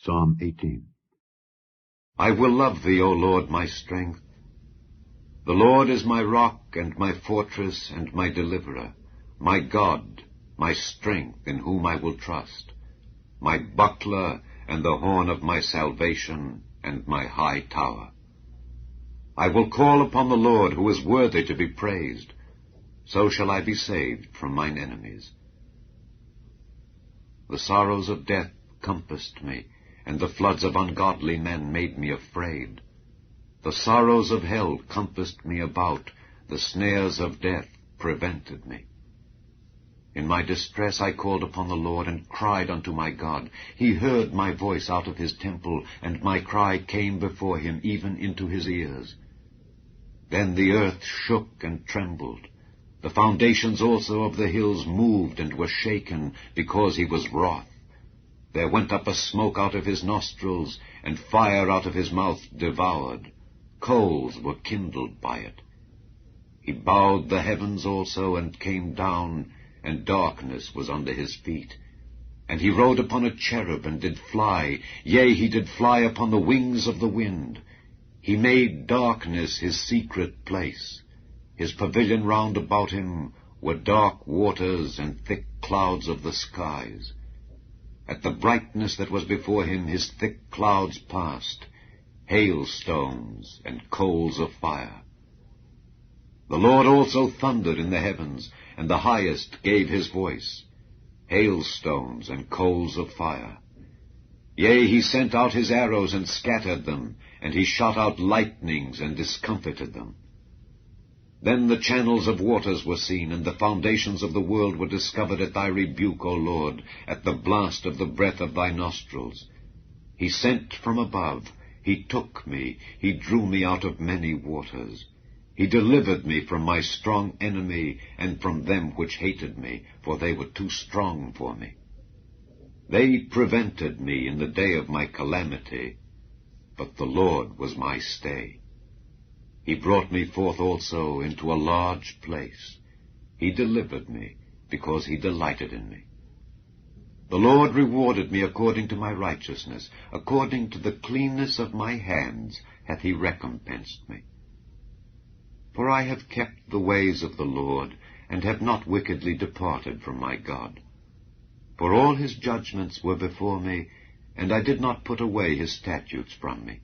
Psalm 18. I will love thee, O Lord, my strength. The Lord is my rock and my fortress and my deliverer, my God, my strength, in whom I will trust, my buckler and the horn of my salvation and my high tower. I will call upon the Lord, who is worthy to be praised. So shall I be saved from mine enemies. The sorrows of death compassed me, and the floods of ungodly men made me afraid. The sorrows of hell compassed me about, the snares of death prevented me. In my distress I called upon the Lord, and cried unto my God. He heard my voice out of his temple, and my cry came before him, even into his ears. Then the earth shook and trembled. The foundations also of the hills moved and were shaken, because he was wroth. There went up a smoke out of his nostrils, and fire out of his mouth devoured. Coals were kindled by it. He bowed the heavens also, and came down, and darkness was under his feet. And he rode upon a cherub, and did fly, yea, he did fly upon the wings of the wind. He made darkness his secret place. His pavilion round about him were dark waters and thick clouds of the skies. At the brightness that was before him his thick clouds passed, hailstones and coals of fire. The Lord also thundered in the heavens, and the highest gave his voice, hailstones and coals of fire. Yea, he sent out his arrows and scattered them, and he shot out lightnings and discomfited them. Then the channels of waters were seen, and the foundations of the world were discovered at thy rebuke, O Lord, at the blast of the breath of thy nostrils. He sent from above, he took me, he drew me out of many waters. He delivered me from my strong enemy, and from them which hated me, for they were too strong for me. They prevented me in the day of my calamity, but the Lord was my stay. He brought me forth also into a large place. He delivered me, because he delighted in me. The Lord rewarded me according to my righteousness. According to the cleanness of my hands hath he recompensed me. For I have kept the ways of the Lord, and have not wickedly departed from my God. For all his judgments were before me, and I did not put away his statutes from me.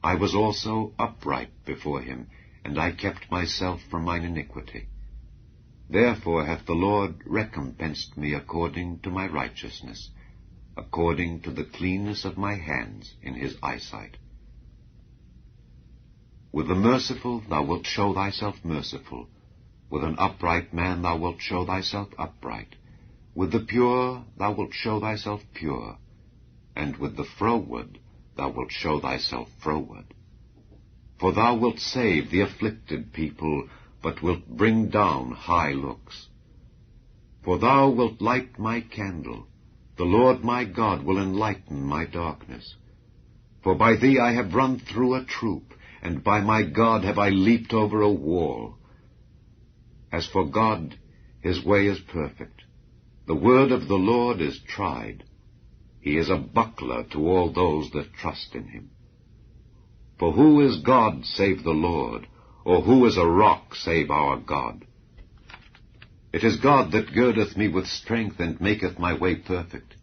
I was also upright before him, and I kept myself from mine iniquity. Therefore hath the Lord recompensed me according to my righteousness, according to the cleanness of my hands in his eyesight. With the merciful thou wilt show thyself merciful. With an upright man thou wilt show thyself upright. With the pure thou wilt show thyself pure. And with the froward thou wilt show thyself froward. For thou wilt save the afflicted people, but wilt bring down high looks. For thou wilt light my candle. The Lord my God will enlighten my darkness. For by thee I have run through a troop, and by my God have I leaped over a wall. As for God, his way is perfect. The word of the Lord is tried. He is a buckler to all those that trust in him. For who is God save the Lord, or who is a rock save our God? It is God that girdeth me with strength, and maketh my way perfect.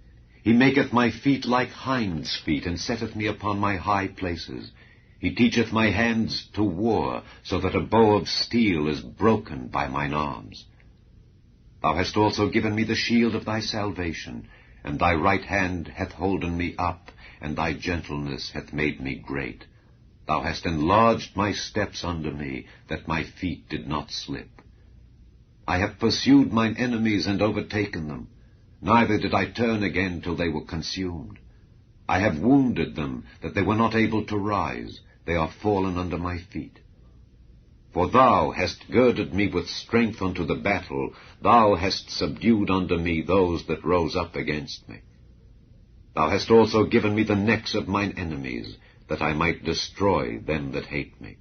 He maketh my feet like hinds' feet, and setteth me upon my high places. He teacheth my hands to war, so that a bow of steel is broken by mine arms. Thou hast also given me the shield of thy salvation, and thy right hand hath holden me up, and thy gentleness hath made me great. Thou hast enlarged my steps under me, that my feet did not slip. I have pursued mine enemies and overtaken them, neither did I turn again till they were consumed. I have wounded them, that they were not able to rise. They are fallen under my feet. For thou hast girded me with strength unto the battle. Thou hast subdued unto me those that rose up against me. Thou hast also given me the necks of mine enemies, that I might destroy them that hate me.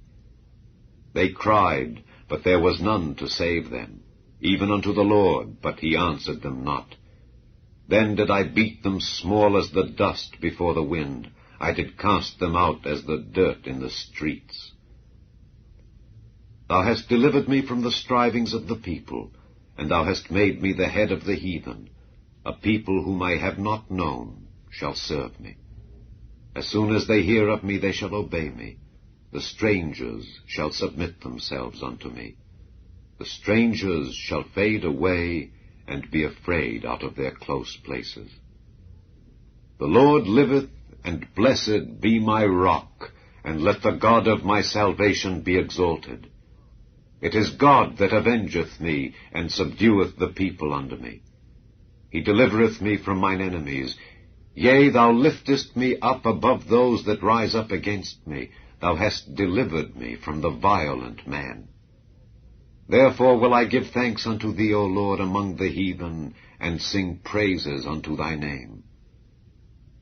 They cried, but there was none to save them, even unto the Lord, but he answered them not. Then did I beat them small as the dust before the wind. I did cast them out as the dirt in the streets. Thou hast delivered me from the strivings of the people, and thou hast made me the head of the heathen. A people whom I have not known shall serve me. As soon as they hear of me, they shall obey me. The strangers shall submit themselves unto me. The strangers shall fade away and be afraid out of their close places. The Lord liveth, and blessed be my rock, and let the God of my salvation be exalted. It is God that avengeth me, and subdueth the people under me. He delivereth me from mine enemies. Yea, thou liftest me up above those that rise up against me. Thou hast delivered me from the violent man. Therefore will I give thanks unto thee, O Lord, among the heathen, and sing praises unto thy name.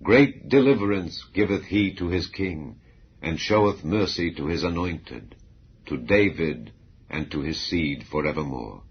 Great deliverance giveth he to his king, and showeth mercy to his anointed, to David, and to his seed forevermore.